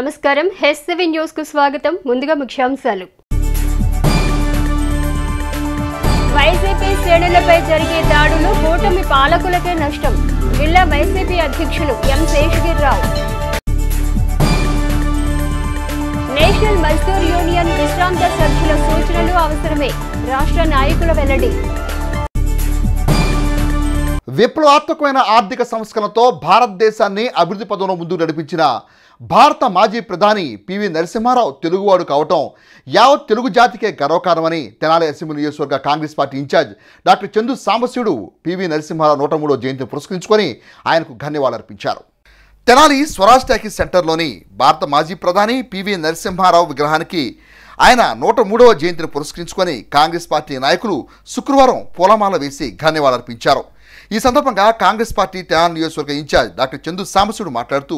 నమస్కారం హెస్7 న్యూస్ కు స్వాగతం. ముందుగా ముఖ్యాంశాలు. వైసీపీ శ్రేణులపై జరిగే దాడులు కూటమి పాలకులకే నష్టం. జిల్లా వైసీపీ అధ్యక్షులు ఎం శేషగిరిరావు. నేషనల్ మజ్దూర్ యూనియన్ విశ్రాంత సభ్యుల సూచనలు అవసరమే. రాష్ట్ర నాయకుల వెల్లడి. విప్లవాత్మకమైన ఆర్థిక సంస్కరణతో భారతదేశాన్ని అభివృద్ధి పదంలో ముందుకు నడిపించిన భారత మాజీ ప్రధాని పివి నరసింహారావు తెలుగువాడు కావటం యావత్ తెలుగు జాతికే గర్వకారణమని తెనాలి అసెంబ్లీ నియోజకవర్గ Congress party in charge doctor Chandu Sambasivudu PV Narasimha Rao 103వ జయంతిని పురస్కరించుకొని ఆయనకు ధన్యవాదాలర్పించారు. తెనాలి స్వరాజ్ టాకీస్ సెంటర్లోని భారత మాజీ ప్రధాని పివి నరసింహారావు విగ్రహానికి ఆయన 103వ జయంతిని పురస్కరించుకొని కాంగ్రెస్ పార్టీ నాయకులు శుక్రవారం పూలమాల వేసి ధన్యవాదాలర్పించారు. ఈ సందర్భంగా కాంగ్రెస్ పార్టీ తెనాలి నియోజకవర్గ ఇన్ఛార్జ్ డాక్టర్ చందు సాంబశివుడు మాట్లాడుతూ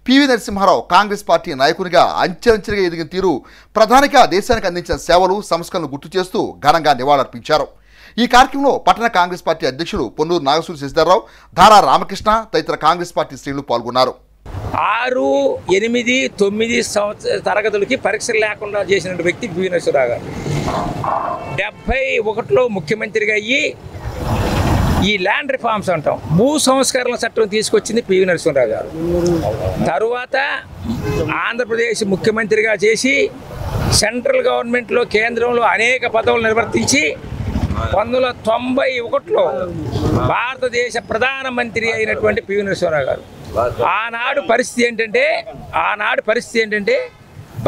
పివి నరసింహారావు కాంగ్రెస్ పార్టీ నాయకునిగా అంచెలంచెలుగా ఎదిగిన తీరు, ప్రధానిగా దేశానికి అందించిన సేవలు, సంస్కరణలు గుర్తు చేస్తూ ఘనంగా నివాళులర్పించారు. ఈ కార్యక్రమంలో పట్టణ కాంగ్రెస్ పార్టీ అధ్యక్షుడు పొన్నూరు నాగసూరి శశిధర్రావు, ధారా రామకృష్ణ తదితర కాంగ్రెస్ పార్టీ శ్రేణులు పాల్గొన్నారు. 6, 8, 9 తరగతులకి పరీక్షలు లేకుండా చేసిన వ్యక్తి పివి నరసింహారావు గారు. 71లో ముఖ్యమంత్రిగా అయ్యి ఈ ల్యాండ్ రిఫార్మ్స్ అంటాం, భూ సంస్కరణ చట్టం తీసుకొచ్చింది పివి నరసింహారావు గారు. తరువాత ఆంధ్రప్రదేశ్ ముఖ్యమంత్రిగా చేసి సెంట్రల్ గవర్నమెంట్లో కేంద్రంలో అనేక పదవులు నిర్వర్తించి 1991లో భారతదేశ ప్రధానమంత్రి అయినటువంటి పివి నరసింహారావు గారు. ఆనాడు పరిస్థితి ఏంటంటే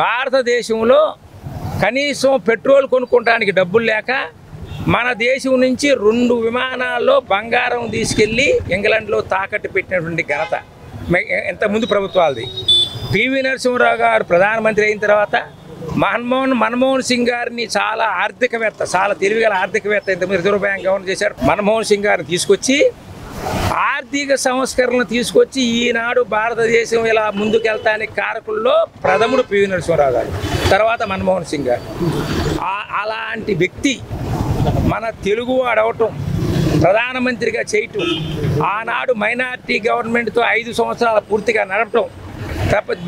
భారతదేశంలో కనీసం పెట్రోల్ కొనుక్కోవడానికి డబ్బులు లేక మన దేశం నుంచి 2 విమానాల్లో బంగారం తీసుకెళ్ళి ఇంగ్లాండ్లో తాకట్టు పెట్టినటువంటి ఘనత ఇంతకుముందు ప్రభుత్వాలది. పివి నరసింహారావు గారు ప్రధానమంత్రి అయిన తర్వాత మన్మోహన్ సింగ్ గారిని చాలా తెలివిగల ఆర్థికవేత్త, ఇంతకుముందు రిజర్వ్ బ్యాంక్ గవర్నర్ చేశారు. మన్మోహన్ సింగ్ గారిని తీసుకొచ్చి ఆర్థిక సంస్కరణలు తీసుకొచ్చి ఈనాడు భారతదేశం ఇలా ముందుకెళ్తానికి కారకుల్లో ప్రథముడు పివి నరసింహారావు గారు, తర్వాత మన్మోహన్ సింగ్ గారు. అలాంటి వ్యక్తి మన తెలుగువాడు అవటం, ప్రధానమంత్రిగా చేయటం, ఆనాడు మైనార్టీ గవర్నమెంట్తో 5 సంవత్సరాల పూర్తిగా నడపటం,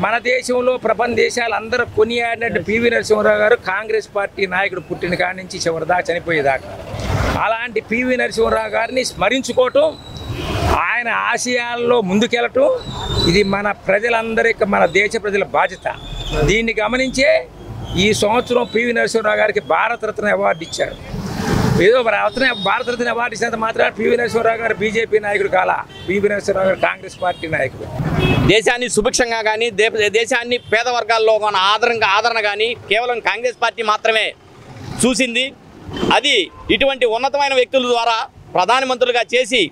మన దేశంలో ప్రపంచ దేశాలు అందరూ కొనియాడినట్టు పివి నరసింహారావు గారు కాంగ్రెస్ పార్టీ నాయకుడు పుట్టిన కాడి నుంచి చివరిదాకా చనిపోయేదాకా. అలాంటి పివి నరసింహారావు గారిని స్మరించుకోవటం, ఆయన ఆశయాల్లో ముందుకెళ్ళటం, ఇది మన ప్రజలందరికీ, మన దేశ ప్రజల బాధ్యత. దీన్ని గమనించే ఈ సంవత్సరం పివి నరసింహారావు గారికి భారతరత్న అవార్డు ఇచ్చారు. ఏదో భారతరత్న అవార్డు ఇచ్చినంత మాత్రం పివి నరసింహారావు గారు బీజేపీ నాయకుడు కాలా, పివి నరసింహారావు గారు కాంగ్రెస్ పార్టీ నాయకుడు. దేశాన్ని సుభిక్షంగా కానీ దేశాన్ని పేద వర్గాల్లో ఆదరణ కానీ కేవలం కాంగ్రెస్ పార్టీ మాత్రమే చూసింది. అది ఇటువంటి ఉన్నతమైన వ్యక్తుల ద్వారా ప్రధానమంత్రులుగా చేసి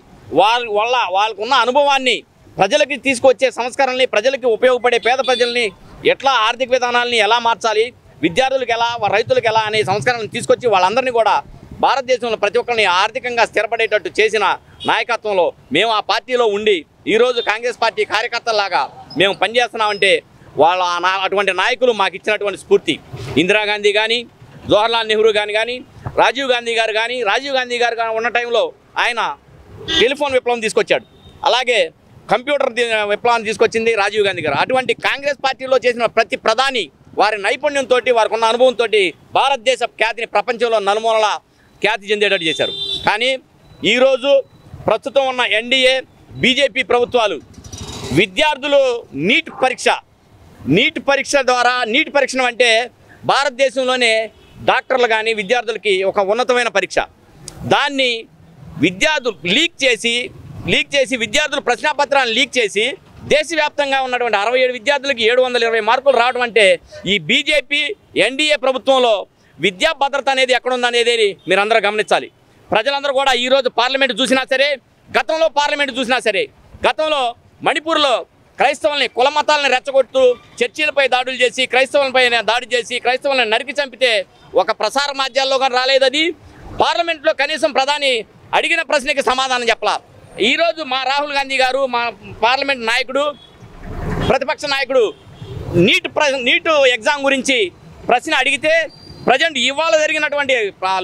వాళ్ళకున్న అనుభవాన్ని ప్రజలకి తీసుకొచ్చే సంస్కరణల్ని, ప్రజలకి ఉపయోగపడే పేద ప్రజల్ని ఎట్లా ఆర్థిక విధానాలని ఎలా మార్చాలి, విద్యార్థులకు ఎలా, రైతులకు ఎలా అనే సంస్కరణలు తీసుకొచ్చి వాళ్ళందరినీ కూడా భారతదేశంలో ప్రతి ఒక్కరిని ఆర్థికంగా స్థిరపడేటట్టు చేసిన నాయకత్వంలో మేము ఆ పార్టీలో ఉండి ఈరోజు కాంగ్రెస్ పార్టీ కార్యకర్తలాగా మేము పనిచేస్తున్నామంటే అటువంటి నాయకులు మాకు ఇచ్చినటువంటి స్ఫూర్తి. ఇందిరాగాంధీ కానీ, జవహర్లాల్ నెహ్రూ కానీ, రాజీవ్ గాంధీ గారు ఉన్న టైంలో ఆయన టెలిఫోన్ విప్లవం తీసుకొచ్చాడు. అలాగే కంప్యూటర్ విప్లవాన్ని తీసుకొచ్చింది రాజీవ్ గాంధీ గారు. అటువంటి కాంగ్రెస్ పార్టీలో చేసిన ప్రతి ప్రధాని వారి నైపుణ్యంతో, వారికి ఉన్న అనుభవంతో భారతదేశ ఖ్యాతిని ప్రపంచంలో నలుమూలలా ఖ్యాతి చెందేటట్టు చేశారు. కానీ ఈరోజు ప్రస్తుతం ఉన్న ఎన్డీఏ, బీజేపీ ప్రభుత్వాలు విద్యార్థులు నీట్ పరీక్ష ద్వారా, నీట్ పరీక్షను అంటే భారతదేశంలోనే డాక్టర్లు కానీ విద్యార్థులకి ఒక ఉన్నతమైన పరీక్ష, దాన్ని విద్యార్థులు లీక్ చేసి విద్యార్థులు ప్రశ్నాపత్రాలను లీక్ చేసి దేశవ్యాప్తంగా ఉన్నటువంటి 67 విద్యార్థులకి 720 మార్కులు రావడం అంటే ఈ బీజేపీ ఎన్డీఏ ప్రభుత్వంలో విద్యా భద్రత అనేది ఎక్కడుందనేది మీరందరూ గమనించాలి. ప్రజలందరూ కూడా ఈరోజు పార్లమెంటు చూసినా సరే, గతంలో మణిపూర్లో క్రైస్తవుల్ని, కుల మతాలను రెచ్చగొడుతూ చర్చిలపై దాడులు చేసి, క్రైస్తవులపై దాడి చేసి, క్రైస్తవులను నరికి చంపితే ఒక ప్రసార మాధ్యాల్లో కానీ రాలేదు. అది పార్లమెంట్లో కనీసం ప్రధాని అడిగిన ప్రశ్నకి సమాధానం చెప్పాల. ఈరోజు మా రాహుల్ గాంధీ గారు, మా పార్లమెంట్ నాయకుడు, ప్రతిపక్ష నాయకుడు నీట్ ఎగ్జామ్ గురించి ప్రశ్న అడిగితే ప్రజెంట్ ఇవాళ జరిగినటువంటి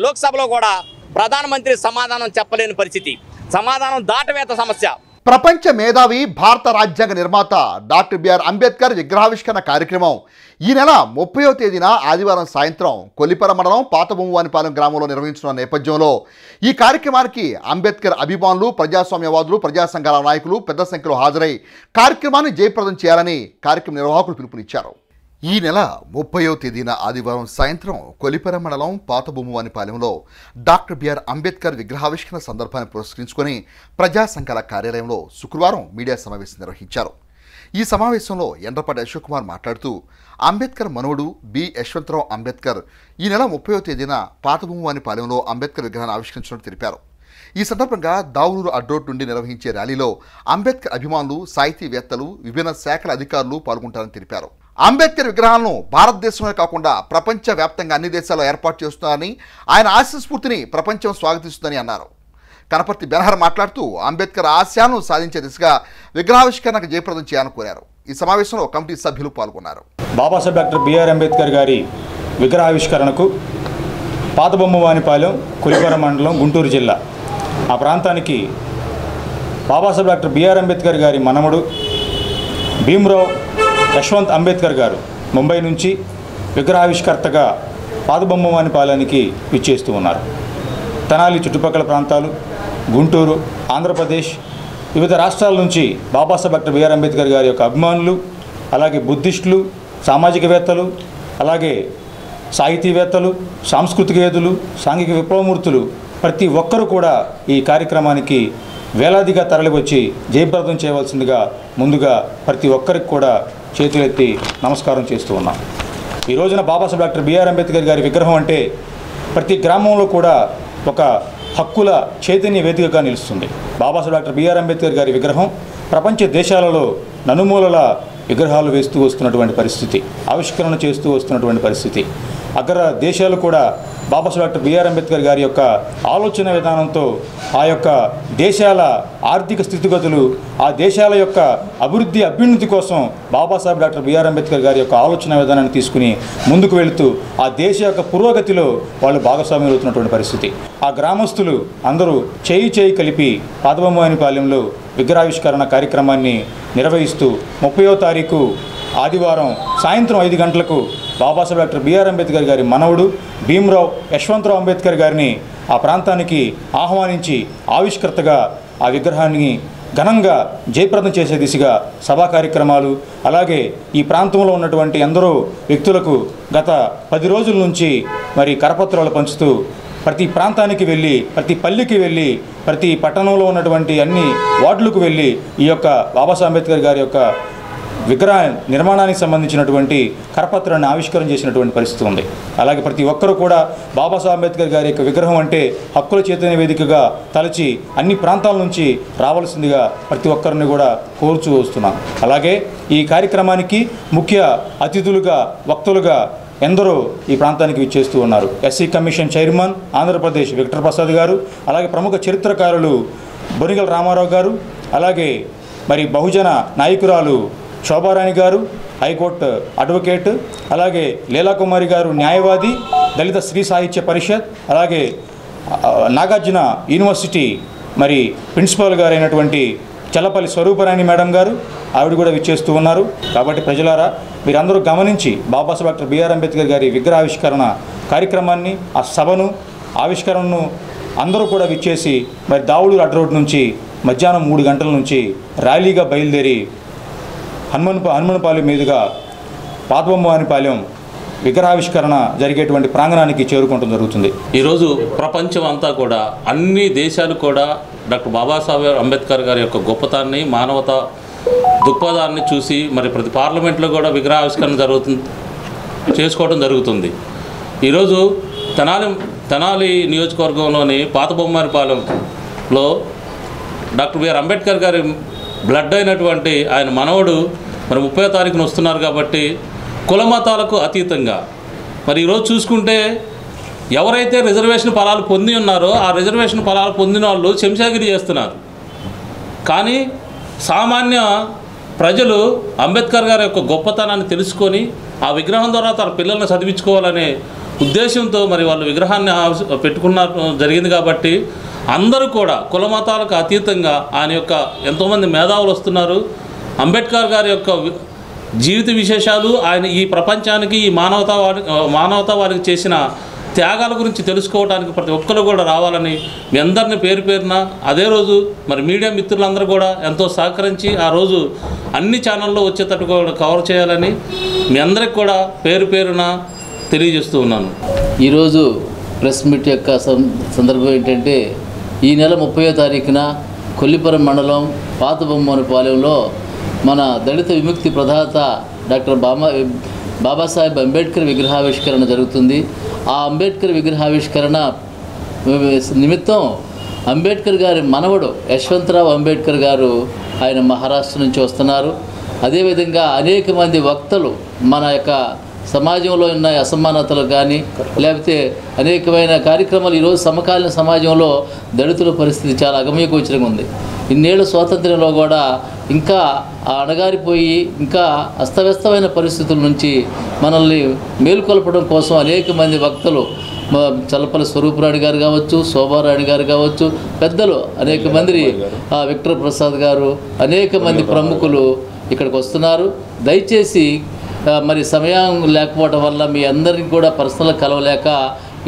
లోక్సభలో కూడా ప్రధానమంత్రి సమాధానం చెప్పలేని పరిస్థితి. సమాధానం దాటవేత సమస్య. ప్రపంచ మేధావి భారత రాజ్యాంగ నిర్మాత డాక్టర్ బిఆర్ అంబేద్కర్ విగ్రహావిష్కరణ కార్యక్రమం ఈ నెల 30వ తేదీన ఆదివారం సాయంత్రం కొల్లిపర మండలం పాతబొమ్మవానిపాలెం గ్రామంలో నిర్వహించిన నేపథ్యంలో ఈ కార్యక్రమానికి అంబేద్కర్ అభిమానులు, ప్రజాస్వామ్యవాదులు, ప్రజా సంఘాల నాయకులు పెద్ద సంఖ్యలో హాజరై కార్యక్రమాన్ని జయప్రదం చేయాలని కార్యక్రమ నిర్వాహకులు పిలుపునిచ్చారు. ఈ నెల 30వ తేదీన ఆదివారం సాయంత్రం కొలిపర మండలం పాతబొమ్మవానిపాలెంలో డాక్టర్ బిఆర్ అంబేద్కర్ విగ్రహావిష్కరణ సందర్భాన్ని పురస్కరించుకొని ప్రజా సంఘాల కార్యాలయంలో శుక్రవారం మీడియా సమావేశం నిర్వహించారు. ఈ సమావేశంలో ఎండ్రపాటి అశోక్ కుమార్ మాట్లాడుతూ అంబేద్కర్ మనవడు బి యశ్వంతరావు అంబేద్కర్ ఈ నెల 30వ తేదీన పాతబొమ్మవానిపాలెంలో అంబేద్కర్ విగ్రహాన్ని ఆవిష్కరించినట్టు తెలిపారు. ఈ సందర్భంగా దావులూరు అడ్రోడ్ నుండి నిర్వహించే ర్యాలీలో అంబేద్కర్ అభిమానులు, సాహితీవేత్తలు, విభిన్న శాఖల అధికారులు పాల్గొంటారని తెలిపారు. అంబేద్కర్ విగ్రహాలను భారతదేశంలో కాకుండా ప్రపంచవ్యాప్తంగా అన్ని దేశాల్లో ఏర్పాటు చేస్తున్నారని, ఆయన ఆశయ స్ఫూర్తిని ప్రపంచం స్వాగతిస్తుందని అన్నారు. కనపర్తి బెనహర్ మాట్లాడుతూ అంబేద్కర్ ఆశయాలను సాధించే దిశగా విగ్రహావిష్కరణకు జయప్రదం చేయాలని కోరారు. ఈ సమావేశంలో కమిటీ సభ్యులు పాల్గొన్నారు. బాబాసాహెబ్ డాక్టర్ బిఆర్ అంబేద్కర్ గారి విగ్రహావిష్కరణకు పాతబొమ్మవానిపాలెం, కొలిపర మండలం, గుంటూరు జిల్లా ఆ ప్రాంతానికి బాబాసాహెబ్ డాక్టర్ బిఆర్ అంబేద్కర్ గారి మనమడు భీమ్రావ్ యశ్వంత్ అంబేద్కర్ గారు ముంబై నుంచి విగ్రహావిష్కర్తగా పాతబొమ్మవానిపాలెంకి విచ్చేస్తూ ఉన్నారు. తెనాలి చుట్టుపక్కల ప్రాంతాలు, గుంటూరు, ఆంధ్రప్రదేశ్, వివిధ రాష్ట్రాల నుంచి బాబాసాహెబ్ డాక్టర్ బిఆర్ అంబేద్కర్ గారి యొక్క అభిమానులు, అలాగే బుద్ధిస్టులు, సామాజికవేత్తలు, అలాగే సాహితీవేత్తలు, సాంస్కృతికవేత్తలు, సాంఘిక విప్లవమూర్తులు ప్రతి ఒక్కరూ కూడా ఈ కార్యక్రమానికి వేలాదిగా తరలివచ్చి జయప్రదం చేయవలసిందిగా ముందుగా ప్రతి ఒక్కరికి కూడా చేతులెత్తి నమస్కారం చేస్తూ ఉన్నాం. ఈ రోజున బాబాసాహెబ్ డాక్టర్ బిఆర్ అంబేద్కర్ గారి విగ్రహం అంటే ప్రతి గ్రామంలో కూడా ఒక హక్కుల చైతన్య వేదికగా నిలుస్తుంది. బాబాసాహెబ్ డాక్టర్ బిఆర్ అంబేద్కర్ గారి విగ్రహం ప్రపంచ దేశాలలో నలుమూలల విగ్రహాలు వేస్తూ వస్తున్నటువంటి పరిస్థితి, ఆవిష్కరణ చేస్తూ వస్తున్నటువంటి పరిస్థితి. అగ్ర దేశాలు కూడా బాబాసాహెబ్ డాక్టర్ బిఆర్ అంబేద్కర్ గారి యొక్క ఆలోచన విధానంతో ఆ యొక్క దేశాల ఆర్థిక స్థితిగతులు, ఆ దేశాల యొక్క అభ్యున్నతి కోసం బాబాసాహెబ్ డాక్టర్ బిఆర్ అంబేద్కర్ గారి యొక్క ఆలోచన విధానాన్ని తీసుకుని ముందుకు వెళుతూ ఆ దేశ యొక్క పురోగతిలో వాళ్ళు భాగస్వామ్యం అవుతున్నటువంటి పరిస్థితి. ఆ గ్రామస్తులు అందరూ చేయి కలిపి పాతబొమ్మవానిపాలెంలో విగ్రహావిష్కరణ కార్యక్రమాన్ని నిర్వహిస్తూ 30వ తారీఖు ఆదివారం సాయంత్రం 5 గంటలకు బాబాసాహెబ్ డాక్టర్ బిఆర్ అంబేద్కర్ గారి మనవడు భీమ్రావ్ యశ్వంతరావు అంబేద్కర్ గారిని ఆ ప్రాంతానికి ఆహ్వానించి ఆవిష్కర్తగా ఆ విగ్రహాన్ని ఘనంగా జయప్రదం చేసే దిశగా సభా కార్యక్రమాలు, అలాగే ఈ ప్రాంతంలో ఉన్నటువంటి ఎందరో వ్యక్తులకు గత 10 రోజుల నుంచి మరి కరపత్రాలు పంచుతూ ప్రతి ప్రాంతానికి వెళ్ళి, ప్రతి పల్లెకి వెళ్ళి, ప్రతి పట్టణంలో ఉన్నటువంటి అన్ని వార్డులకు వెళ్ళి ఈ యొక్క బాబాసాహెబ్ అంబేద్కర్ గారి యొక్క విగ్రహ నిర్మాణానికి సంబంధించినటువంటి కరపత్రాన్ని ఆవిష్కరణ చేసినటువంటి పరిస్థితి ఉంది. అలాగే ప్రతి ఒక్కరూ కూడా బాబాసాహెబ్ అంబేద్కర్ గారి యొక్క విగ్రహం అంటే హక్కుల చైతన్య వేదికగా తలచి అన్ని ప్రాంతాల నుంచి రావాల్సిందిగా ప్రతి ఒక్కరిని కూడా కోరుచూ వస్తున్నాం. అలాగే ఈ కార్యక్రమానికి ముఖ్య అతిథులుగా, వక్తలుగా ఎందరో ఈ ప్రాంతానికి విచ్చేస్తూ ఉన్నారు. SC commission chairman Andhra Pradesh Victor Prasad గారు, అలాగే ప్రముఖ చరిత్రకారులు బొనిగల రామారావు గారు, అలాగే మరి బహుజన నాయకురాలు శోభారాణి గారు, హైకోర్టు అడ్వకేట్, అలాగే లీలాకుమారి గారు న్యాయవాది, దళిత శ్రీ సాహిత్య పరిషత్, అలాగే నాగార్జున యూనివర్సిటీ మరి ప్రిన్సిపాల్ గారు అయినటువంటి చల్లపల్లి స్వరూపరాణి మేడం గారు, ఆవిడ కూడా విచ్చేస్తూ ఉన్నారు. కాబట్టి ప్రజలారా మీరందరూ గమనించి బాబాసాహెబ్ డాక్టర్ బిఆర్ అంబేద్కర్ గారి విగ్రహావిష్కరణ కార్యక్రమాన్ని, ఆ సభను, ఆవిష్కరణను అందరూ కూడా విచ్చేసి మరి దావులూరు అడ్రోడ్ నుంచి మధ్యాహ్నం 3 గంటల నుంచి ర్యాలీగా బయలుదేరి హనుమన్పాలెం మీదుగా పాతబొమ్మవానిపాలెం విగ్రహావిష్కరణ జరిగేటువంటి ప్రాంగణానికి చేరుకోవడం జరుగుతుంది. ఈరోజు ప్రపంచం అంతా కూడా, అన్ని దేశాలు కూడా డాక్టర్ బాబాసాహెబ్ అంబేద్కర్ గారి యొక్క గొప్పతనాన్ని, మానవతా దృక్పథాన్ని చూసి మరి ప్రతి పార్లమెంట్లో కూడా విగ్రహావిష్కరణ చేసుకోవడం జరుగుతుంది. ఈరోజు తెనాలి నియోజకవర్గంలోని పాతబొమ్మవానిపాలెంలో డాక్టర్ బిఆర్ అంబేద్కర్ గారి బ్లడ్ అయినటువంటి ఆయన మనవడు మరి 30వ తారీఖున వస్తున్నారు. కాబట్టి కుల మతాలకు అతీతంగా మరి ఈరోజు చూసుకుంటే ఎవరైతే రిజర్వేషన్ ఫలాలు పొంది ఉన్నారో ఆ రిజర్వేషన్ ఫలాలు పొందిన వాళ్ళు చెంచాగిరి చేస్తున్నారు. కానీ సామాన్య ప్రజలు అంబేద్కర్ గారి యొక్క గొప్పతనాన్ని తెలుసుకొని ఆ విగ్రహం ద్వారా తన పిల్లల్ని చదివించుకోవాలనే ఉద్దేశంతో మరి వాళ్ళు విగ్రహాన్ని పెట్టుకున్న జరిగింది. కాబట్టి అందరూ కూడా కుల మతాలకు అతీతంగా ఆయన యొక్క ఎంతోమంది మేధావులు వస్తున్నారు. అంబేద్కర్ గారి యొక్క జీవిత విశేషాలు, ఆయన ఈ ప్రపంచానికి ఈ మానవతావానికి చేసిన త్యాగాల గురించి తెలుసుకోవడానికి ప్రతి ఒక్కరు కూడా రావాలని మీ అందరినీ పేరు పేరున అదే రోజు మరి మీడియా మిత్రులందరూ కూడా ఎంతో సహకరించి ఆ రోజు అన్ని ఛానల్లో వచ్చేటట్టు కూడా కవర్ చేయాలని మీ అందరికి కూడా పేరు పేరున తెలియజేస్తూ ఉన్నాను. ఈరోజు ప్రెస్ మీట్ యొక్క సందర్భం ఏంటంటే ఈ నెల 30వ తారీఖున కొల్లిపురం మండలం పాత బొమ్మనపాలెంలో మన దళిత విముక్తి ప్రదాత డాక్టర్ బాబాసాహెబ్ అంబేద్కర్ విగ్రహావిష్కరణ జరుగుతుంది. ఆ అంబేద్కర్ విగ్రహావిష్కరణ నిమిత్తం అంబేద్కర్ గారి మనవడు యశ్వంతరావు అంబేద్కర్ గారు ఆయన మహారాష్ట్ర నుంచి వస్తున్నారు. అదేవిధంగా అనేక మంది వక్తలు మన యొక్క సమాజంలో ఉన్న అసమానతలు కానీ లేకపోతే అనేకమైన కార్యక్రమాలు ఈరోజు సమకాలీన సమాజంలో దళితుల పరిస్థితి చాలా అగమ్యగోచరంగా ఉంది. ఇన్నేళ్ల స్వాతంత్ర్యంలో కూడా ఇంకా అణగారిపోయి ఇంకా అస్తవ్యస్తమైన పరిస్థితుల నుంచి మనల్ని మేలుకొల్పడం కోసం అనేక మంది వక్తలు చల్లపల్లి స్వరూపరాణి గారు కావచ్చు, శోభారాణి గారు కావచ్చు, పెద్దలు అనేక మంది, విక్టర్ ప్రసాద్ గారు, అనేక మంది ప్రముఖులు ఇక్కడికి వస్తున్నారు. దయచేసి మరి సమయం లేకపోవడం వల్ల మీ అందరికీ కూడా పర్సనల్ కలవలేక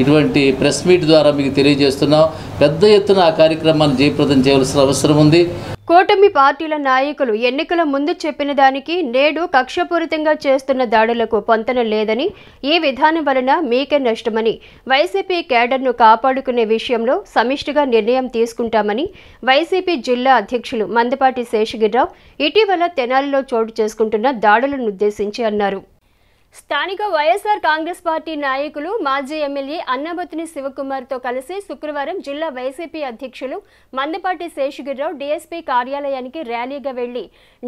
ఇటువంటి ప్రెస్ మీట్ ద్వారా మీకు తెలియజేస్తున్నాం. పెద్ద ఎత్తున ఆ కార్యక్రమాన్ని జయప్రదం చేయవలసిన అవసరం ఉంది. కూటమి పార్టీల నాయకులు ఎన్నికల ముందు చెప్పిన దానికి నేడు కక్షపూరితంగా చేస్తున్న దాడులకు పొంతన లేదని, ఈ విధానం వలన మీకే నష్టమని, వైసీపీ కేడర్ను కాపాడుకునే విషయంలో సమిష్టిగా నిర్ణయం తీసుకుంటామని వైసీపీ జిల్లా అధ్యక్షులు మందపాటి శేషగిరిరావు ఇటీవల తెనాలిలో చోటు చేసుకుంటున్న దాడులను ఉద్దేశించి అన్నారు. స్థానిక వైఎస్ఆర్ కాంగ్రెస్ పార్టీ నాయకులు మాజీ ఎమ్మెల్యే అన్నాబత్తుని శివకుమార్తో కలిసి శుక్రవారం జిల్లా వైసీపీ అధ్యక్షులు మందపాటి శేషగిరిరావు డీఎస్పీ కార్యాలయానికి ర్యాలీగా వెళ్లి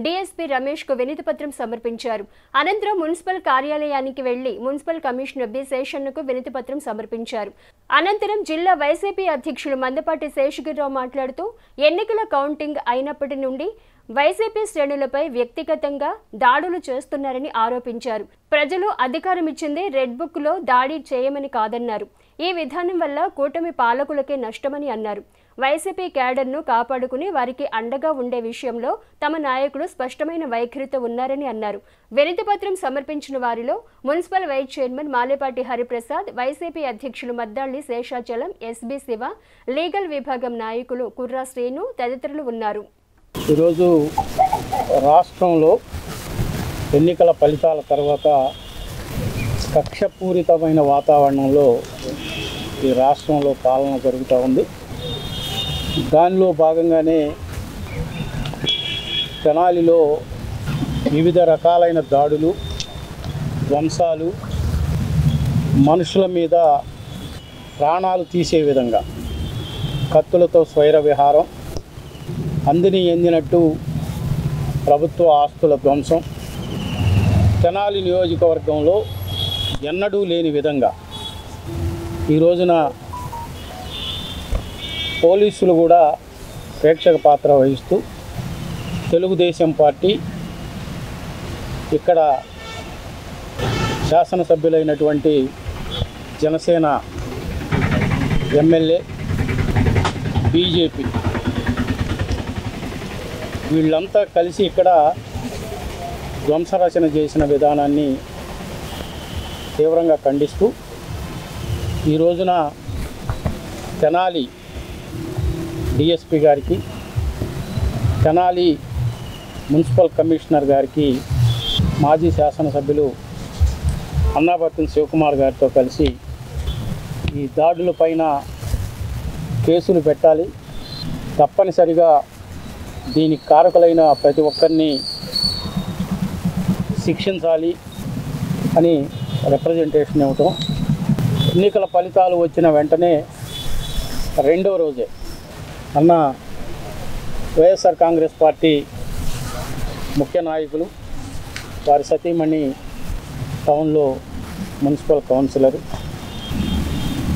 డీఎస్పీ రమేష్కు వినతిపత్రం సమర్పించారు. అనంతరం మున్సిపల్ కార్యాలయానికి వెళ్లి మున్సిపల్ కమిషనర్ బి శేషన్నకు వినతిపత్రం సమర్పించారు. అనంతరం జిల్లా వైసీపీ అధ్యక్షులు మందపాటి శేషగిరిరావు మాట్లాడుతూ ఎన్నికల కౌంటింగ్ అయినప్పటి నుండి వైసీపీ శ్రేణులపై వ్యక్తిగతంగా దాడులు చేస్తున్నారని ఆరోపించారు. ప్రజలు అధికారం ఇచ్చింది రెడ్ బుక్ లో దాడి చేయమని కాదన్నారు. ఈ విధానం వల్ల కూటమి పాలకులకే నష్టమని అన్నారు. వైసీపీ క్యాడర్ను కాపాడుకుని వారికి అండగా ఉండే విషయంలో తమ నాయకుడు స్పష్టమైన వైఖరితో ఉన్నారని అన్నారు. వినతిపత్రం సమర్పించిన వారిలో municipal vice chairman Malepati Hariprasad, YCP అధ్యక్షులు మద్దాళ్లి శేషాచలం, ఎస్బీ శివ, లీగల్ విభాగం నాయకులు కుర్రా శ్రీను తదితరులు ఉన్నారు. ఈరోజు రాష్ట్రంలో ఎన్నికల ఫలితాల తర్వాత కక్షపూరితమైన వాతావరణంలో ఈ రాష్ట్రంలో పాలన జరుగుతూ ఉంది. దానిలో భాగంగానే తెనాలిలో వివిధ రకాలైన దాడులు, ధ్వంసాలు, మనుషుల మీద ప్రాణాలు తీసే విధంగా కత్తులతో స్వైర విహారం, అందిని ఎందినట్టు ప్రభుత్వ ఆస్తుల ధ్వంసం, తెనాలి నియోజకవర్గంలో ఎన్నడూ లేని విధంగా ఈ రోజున పోలీసులు కూడా ప్రేక్షక పాత్ర వహిస్తూ తెలుగుదేశం పార్టీ ఇక్కడ శాసనసభ్యులైనటువంటి జనసేన ఎమ్మెల్యే, బీజేపీ వీళ్ళంతా కలిసి ఇక్కడ ధ్వంసరచన చేసిన విధానాన్ని తీవ్రంగా ఖండిస్తూ ఈ రోజున తెనాలి డిఎస్పి గారికి, తెనాలి మున్సిపల్ కమిషనర్ గారికి, మాజీ శాసనసభ్యులు అన్నాబత్తుని శివకుమార్ గారితో కలిసి ఈ దాడులపైన కేసులు పెట్టాలి, తప్పనిసరిగా దీనికి కారకులైన ప్రతి ఒక్కరిని శిక్షించాలి అని రిప్రజెంటేషన్ ఇవ్వటం. ఎన్నికల ఫలితాలు వచ్చిన వెంటనే రెండో రోజే అన్న వైఎస్ఆర్ కాంగ్రెస్ పార్టీ ముఖ్య నాయకులు, వారి సతీమణి టౌన్లో మున్సిపల్ కౌన్సిలర్,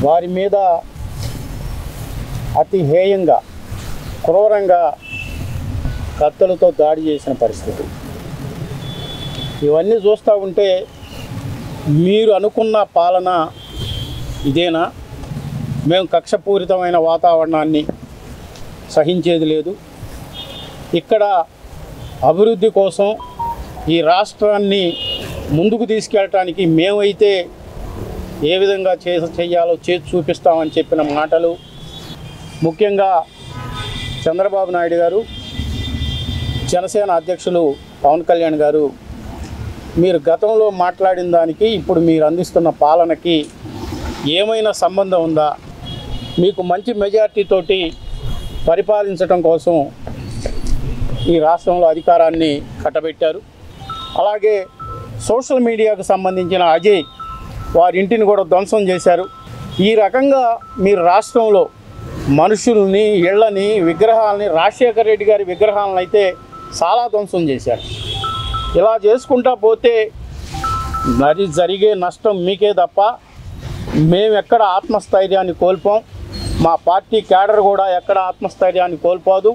వారి మీద అతి హేయంగా క్రూరంగా కత్తులతో దాడి చేసిన పరిస్థితి. ఇవన్నీ చూస్తూ ఉంటే మీరు అనుకున్న పాలన ఇదేనా? మేము కక్షపూరితమైన వాతావరణాన్ని సహించేది లేదు. ఇక్కడ అభివృద్ధి కోసం ఈ రాష్ట్రాన్ని ముందుకు తీసుకెళ్ళటానికి మేమైతే ఏ విధంగా చేయాలో చేసి చూపిస్తామని చెప్పిన మాటలు, ముఖ్యంగా చంద్రబాబు నాయుడు గారు, జనసేన అధ్యక్షులు పవన్ కళ్యాణ్ గారు, మీరు గతంలో మాట్లాడిన దానికి ఇప్పుడు మీరు అందిస్తున్న పాలనకి ఏమైనా సంబంధం ఉందా? మీకు మంచి మెజార్టీతోటి పరిపాలించడం కోసం ఈ రాష్ట్రంలో అధికారాన్ని కట్టబెట్టారు. అలాగే సోషల్ మీడియాకు సంబంధించిన అజయ్ వారి ఇంటిని కూడా ధ్వంసం చేశారు. ఈ రకంగా మీరు రాష్ట్రంలో మనుషుల్ని, ఇళ్లని, విగ్రహాలని, రాజశేఖర రెడ్డి గారి విగ్రహాలను అయితే చాలా ధ్వంసం చేశారు. ఇలా చేసుకుంటా పోతే మరి జరిగే నష్టం మీకే తప్ప మేము ఎక్కడ ఆత్మస్థైర్యాన్ని కోల్పోం. మా పార్టీ క్యాడర్ కూడా ఎక్కడ ఆత్మస్థైర్యాన్ని కోల్పోదు.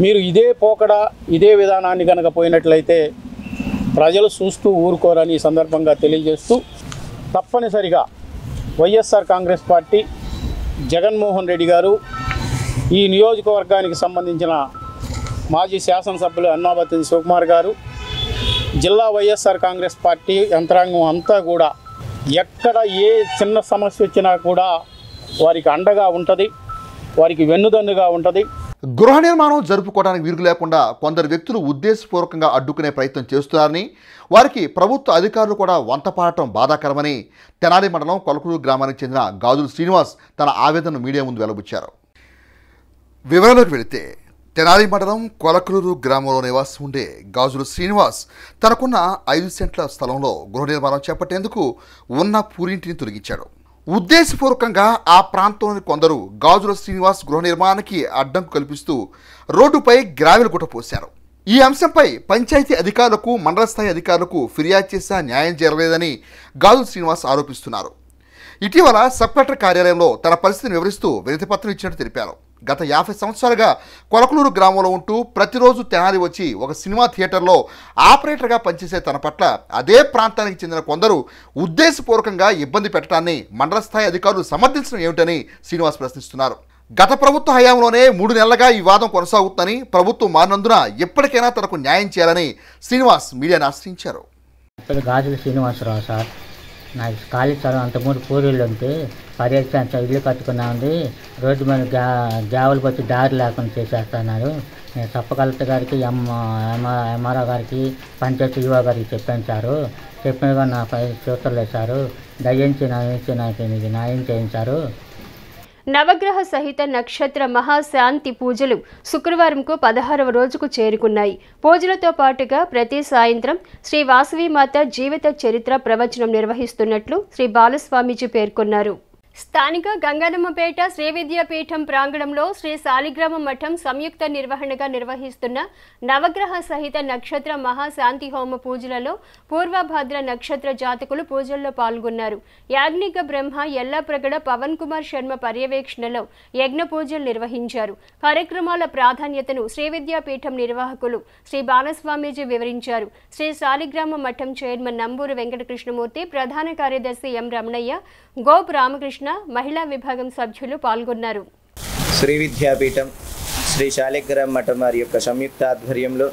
మీరు ఇదే పోకడ, ఇదే విధానాన్ని కనుక పోయినట్లయితే ప్రజలు చూస్తూ ఊరుకోరని ఈ సందర్భంగా తెలియజేస్తూ, తప్పనిసరిగా వైఎస్ఆర్ కాంగ్రెస్ పార్టీ, జగన్మోహన్ రెడ్డి గారు, ఈ నియోజకవర్గానికి సంబంధించిన మాజీ శాసనసభ్యులు అన్నాబత్తిని శివకుమార్ గారు, జిల్లా వైఎస్ఆర్ కాంగ్రెస్ పార్టీ యంత్రాంగం అంతా కూడా ఎక్కడ ఏ చిన్న సమస్య వచ్చినా కూడా వారికి అండగా ఉంటుంది, వారికి వెన్నుదన్నుగా ఉంటుంది. గృహ నిర్మాణం జరుపుకోవడానికి వీలు లేకుండా కొందరు వ్యక్తులు ఉద్దేశపూర్వకంగా అడ్డుకునే ప్రయత్నం చేస్తున్నారని, వారికి ప్రభుత్వ అధికారులు కూడా వంతపాడటం బాధాకరమని తెనాలి మండలం కొలకూరు గ్రామానికి చెందిన గాజుల శ్రీనివాస్ తన ఆవేదనను మీడియా ముందు వెలుబుచ్చారు. వివరాలకు వెళితే తెనాలి మండలం కొలకూరు గ్రామంలో నివాసం ఉండే గాజుల శ్రీనివాస్ తనకున్న 5 సెంట్ల స్థలంలో గృహ నిర్మాణం చేపట్టేందుకు ఉన్న పూరింటిని తొలగించాడు. ఉద్దేశపూర్వకంగా ఆ ప్రాంతంలోని కొందరు గాజుల శ్రీనివాస్ గృహ నిర్మాణానికి అడ్డంకు కల్పిస్తూ రోడ్డుపై గ్రావెల్ గుట్ట పోశారు. ఈ అంశంపై పంచాయతీ అధికారులకు, మండల స్థాయి అధికారులకు ఫిర్యాదు చేసినా న్యాయం జరగలేదని గాజుల శ్రీనివాస్ ఆరోపిస్తున్నారు. ఇటీవల సబ్ కలెక్టర్ కార్యాలయంలో తన పరిస్థితిని వివరిస్తూ వినతిపత్రం ఇచ్చినట్టు తెలిపారు. గత 50 సంవత్సరాలుగా కొలకలూరు గ్రామంలో ఉంటూ ప్రతిరోజు తెనాలి వచ్చి ఒక సినిమా థియేటర్లో ఆపరేటర్గా పనిచేసే తన పట్ల అదే ప్రాంతానికి చెందిన కొందరు ఉద్దేశపూర్వకంగా ఇబ్బంది పెట్టడాన్ని మండల స్థాయి అధికారులు సమర్థించడం ఏమిటని శ్రీనివాస్ ప్రశ్నిస్తున్నారు. గత ప్రభుత్వ హయాంలోనే 3 నెలలుగా ఈ వాదం కొనసాగుతుందని, ప్రభుత్వం మారినందున ఎప్పటికైనా తనకు న్యాయం చేయాలని శ్రీనివాస్ మీడియాను ఆశ్రయించారు. గాజుల శ్రీనివాసరావు సార్, నాకు ఖాళీ స్థలం అంత 3 పూరీలు ఉంటే పర్యటన ఇల్లు కట్టుకున్నా ఉంది. రోడ్డు మీద జావులు వచ్చి దారి లేకుండా చేసేస్తున్నారు. నేను సబ్ కలెక్టర్ గారికి, ఎంఆర్ఓ గారికి, పంచాయతీ ఈఓ గారికి చెప్పాను సారు. చెప్పినగా నా పై సూత్రాలు వేశారు. దయించి నాకు న్యాయం చేయించారు. నవగ్రహ సహిత నక్షత్ర మహాశాంతి పూజలు శుక్రవారంకు 16వ రోజుకు చేరుకున్నాయి. పూజలతో పాటుగా ప్రతి సాయంత్రం శ్రీ వాసవీమాత జీవిత చరిత్ర ప్రవచనం నిర్వహిస్తున్నట్లు శ్రీ బాలస్వామీజీ పేర్కొన్నారు. స్థానిక గంగానమ్మపేట శ్రీ విద్యాపీఠం ప్రాంగణంలో శ్రీ శాలిగ్రామ మఠం సంయుక్త నిర్వహణగా నిర్వహిస్తున్న నవగ్రహ సహిత నక్షత్ర మహాశాంతి హోమ పూజలలో పూర్వభాద్ర నక్షత్ర జాతకులు పూజల్లో పాల్గొన్నారు. యాజ్ఞిక బ్రహ్మ ఎల్లాప్రగడ పవన్ కుమార్ శర్మ పర్యవేక్షణలో యజ్ఞ పూజలు నిర్వహించారు. కార్యక్రమాల ప్రాధాన్యతను శ్రీ విద్యాపీఠం నిర్వాహకులు శ్రీ బాలస్వామీజీ వివరించారు. శ్రీ శాలిగ్రామ మఠం చైర్మన్ నంబూరు వెంకటకృష్ణమూర్తి, ప్రధాన కార్యదర్శి ఎం రమణయ్య, గోప్ రామకృష్ణ, మహిళా విభాగం సభ్యులు పాల్గొన్నారు. శ్రీ విద్యాపీఠం శ్రీ శాలిగ్రామ మఠం వారి యొక్క సంయుక్త ఆధ్వర్యంలో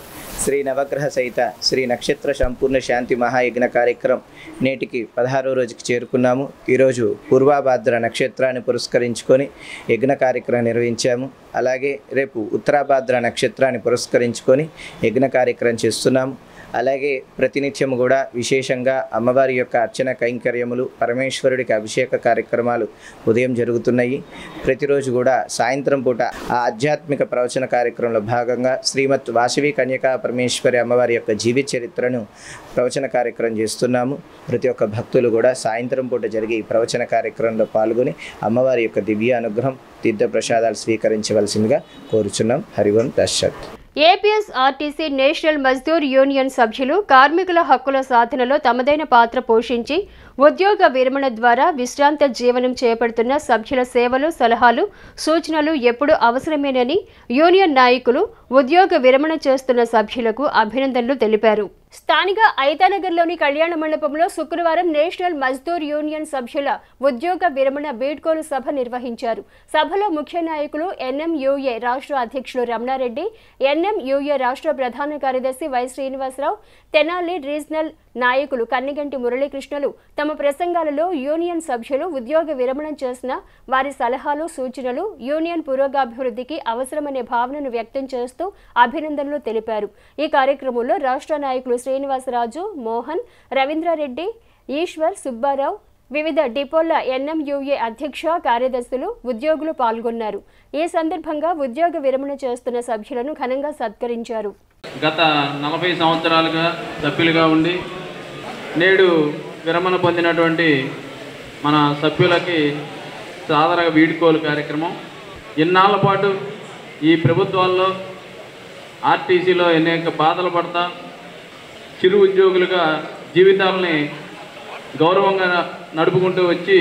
శ్రీ నవగ్రహ సహిత శ్రీ నక్షత్ర సంపూర్ణ శాంతి మహాయజ్ఞ కార్యక్రమం నేటికి 16వ రోజుకి చేరుకున్నాము. ఈరోజు పూర్వభాద్ర నక్షత్రాన్ని పురస్కరించుకొని యజ్ఞ కార్యక్రమం నిర్వహించాము. అలాగే రేపు ఉత్తరాభాద్ర నక్షత్రాన్ని పురస్కరించుకొని యజ్ఞ కార్యక్రమం చేస్తున్నాము. అలాగే ప్రతినిత్యం కూడా విశేషంగా అమ్మవారి యొక్క అర్చన కైంకర్యములు, పరమేశ్వరుడికి అభిషేక కార్యక్రమాలు ఉదయం జరుగుతున్నాయి. ప్రతిరోజు కూడా సాయంత్రం పూట ఆ ఆధ్యాత్మిక ప్రవచన కార్యక్రమంలో భాగంగా శ్రీమత్ వాసవి కన్యకా పరమేశ్వరి అమ్మవారి యొక్క జీవిత చరిత్రను ప్రవచన కార్యక్రమం చేస్తున్నాము. ప్రతి ఒక్క భక్తులు కూడా సాయంత్రం పూట జరిగే ఈ ప్రవచన కార్యక్రమంలో పాల్గొని అమ్మవారి యొక్క దివ్య అనుగ్రహం, తీర్థ ప్రసాదాలు స్వీకరించవలసిందిగా కోరుచున్నాం. హరి ఓం తత్సత్. ఏపీఎస్ఆర్టీసీ నేషనల్ మజ్దూర్ యూనియన్ సభ్యులు కార్మికుల హక్కుల సాధనలో తమదైన పాత్ర పోషించి ఉద్యోగ విరమణ ద్వారా విశ్రాంత జీవనం చేపడుతున్న సభ్యుల సేవలు, సలహాలు, సూచనలు ఎప్పుడూ అవసరమేనని యూనియన్ నాయకులు ఉద్యోగ విరమణ చేస్తున్న సభ్యులకు అభినందనలు తెలిపారు. స్థానిక ఐతానగర్లోని కళ్యాణ మండపంలో శుక్రవారం నేషనల్ మజ్దూర్ యూనియన్ సభ్యుల ఉద్యోగ విరమణ వీడ్కోలు సభ నిర్వహించారు. సభలో ముఖ్య నాయకులు ఎన్ఎంయూఏ రాష్ట్ర అధ్యక్షులు రమణారెడ్డి, ఎన్ఎంయూఏ రాష్ట్ర ప్రధాన కార్యదర్శి వై శ్రీనివాసరావు, తెనాలి రీజనల్ నాయకులు కన్నిగంటి మురళీకృష్ణలు తమ ప్రసంగాలలో యూనియన్ సభ్యులు ఉద్యోగ విరమణ చేసిన వారి సలహాలు, సూచనలు యూనియన్ పురోగాభివృద్ధికి అవసరమనే భావనను వ్యక్తం చేస్తూ అభినందనలు తెలిపారు. ఈ కార్యక్రమంలో రాష్ట్ర నాయకులు శ్రీనివాసరాజు, మోహన్, రవీంద్రారెడ్డి, ఈశ్వర్, సుబ్బారావు, వివిధ డిపోల ఎన్ఎంయూఏ అధ్యక్ష, కార్యదర్శులు, ఉద్యోగులు పాల్గొన్నారు. ఈ సందర్భంగా ఉద్యోగ విరమణ చేస్తున్న సభ్యులను ఘనంగా సత్కరించారు. గత 40 సంవత్సరాలుగా సభ్యులుగా ఉండి నేడు విరమణ పొందినటువంటి మన సభ్యులకి సాధారణ వీడ్కోలు కార్యక్రమం. ఇన్నాళ్ల పాటు ఈ ప్రభుత్వాల్లో ఆర్టీసీలో అనేక బాధలు పడతా చిరు ఉద్యోగులుగా జీవితాలని గౌరవంగా నడుపుకుంటూ వచ్చి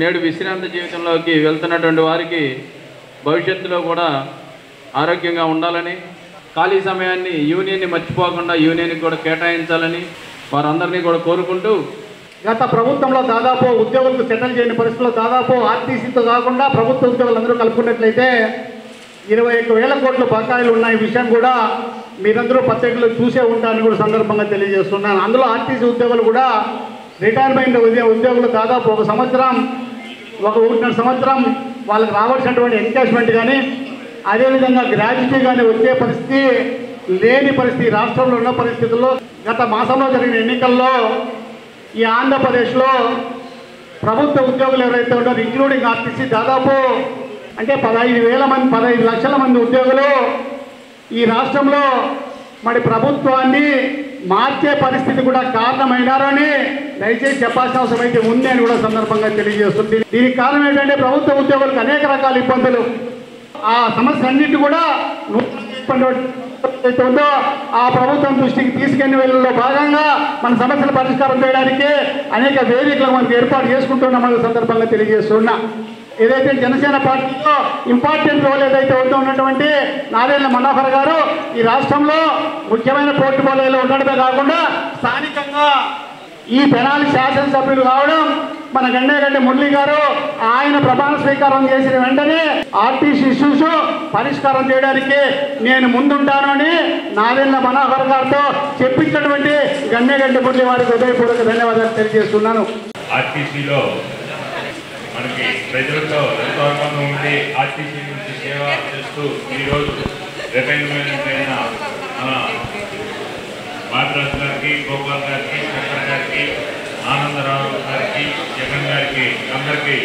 నేడు విశ్రాంతి జీవితంలోకి వెళ్తున్నటువంటి వారికి భవిష్యత్తులో కూడా ఆరోగ్యంగా ఉండాలని, ఖాళీ సమయాన్ని యూనియన్ని మర్చిపోకుండా యూనియన్కి కూడా కేటాయించాలని వారందరినీ కూడా కోరుకుంటూ, గత ప్రభుత్వంలో దాదాపు ఉద్యోగులకు సెటిల్ చేయని పరిస్థితుల్లో దాదాపు ఆర్టీసీతో కాకుండా ప్రభుత్వ ఉద్యోగులందరూ కలుపుకున్నట్లయితే 21,000 కోట్ల బకాయిలు ఉన్నాయి. విషయం కూడా మీరందరూ పత్రికలు చూసే ఉంటారని కూడా సందర్భంగా తెలియజేస్తున్నాను. అందులో ఆర్టీసీ ఉద్యోగులు కూడా రిటైర్మెంట్ ఉద్యోగులు దాదాపు 1 సంవత్సరం, 1.5 సంవత్సరం వాళ్ళకి రావాల్సినటువంటి ఎన్కాష్మెంట్ కానీ అదేవిధంగా గ్రాడ్యుటీ కానీ వచ్చే పరిస్థితి లేని పరిస్థితి రాష్ట్రంలో ఉన్న పరిస్థితుల్లో గత మాసంలో జరిగిన ఎన్నికల్లో ఈ ఆంధ్రప్రదేశ్లో ప్రభుత్వ ఉద్యోగులు ఎవరైతే ఉన్నారో ఇంక్లూడింగ్ ఆర్టీసీ దాదాపు అంటే 15 లక్షల మంది ఉద్యోగులు ఈ రాష్ట్రంలో మరి ప్రభుత్వాన్ని మార్చే పరిస్థితి కూడా కారణమైనారని దయచేసి చెప్పాల్సిన అవసరం అయితే ఉంది అని కూడా సందర్భంగా తెలియజేస్తుంది. దీనికి కారణం ఏంటంటే ప్రభుత్వ ఉద్యోగులకు అనేక రకాల ఇబ్బందులు, ఆ సమస్య అన్నింటి కూడా అయితే ఉందో ఆ ప్రభుత్వం దృష్టికి తీసుకెళ్లి వెళ్ళడంలో భాగంగా మన సమస్యల పరిష్కారం చేయడానికి అనేక వేదికలు మనకు ఏర్పాటు చేసుకుంటున్నామని సందర్భంగా తెలియజేస్తున్నా. ఏదైతే జనసేన పార్టీలో ఇంపార్టెంట్ రోల్ ఏదైతే ఉన్నటువంటి నాదెళ్ల మనోహర్ గారు ఈ రాష్ట్రంలో ముఖ్యమైన పోర్ట్ఫోలియోలో ఉండడమే కాకుండా స్థానికంగా ఈ తెనాలి శాసనసభ్యులు కావడం, మన గండేగడ్డ మురళి గారు ఆయన ప్రమాణ స్వీకారం చేసిన వెంటనే ఆర్టీసీ ఇష్యూస్ పరిష్కారం చేయడానికి నేను ముందుంటాను అని నాదెళ్ల మనోహర్ గారితో చెప్పించినటువంటి గండేగడ్డ మురళి వారికి హృదయపూర్వక ధన్యవాదాలు తెలియజేస్తున్నాను. ఆర్టీసీలో మనకి ప్రజలతో ఎంతో అనుబంధం ఉండి ఆర్టీసీ నుంచి సేవ చేస్తూ ఈరోజు రిటైర్మెంట్ అయిన మన బాలరాజు గారికి, గోపాల్ గారికి, శంకర్ గారికి, ఆనందరావు గారికి, జగన్ గారికి అందరికీ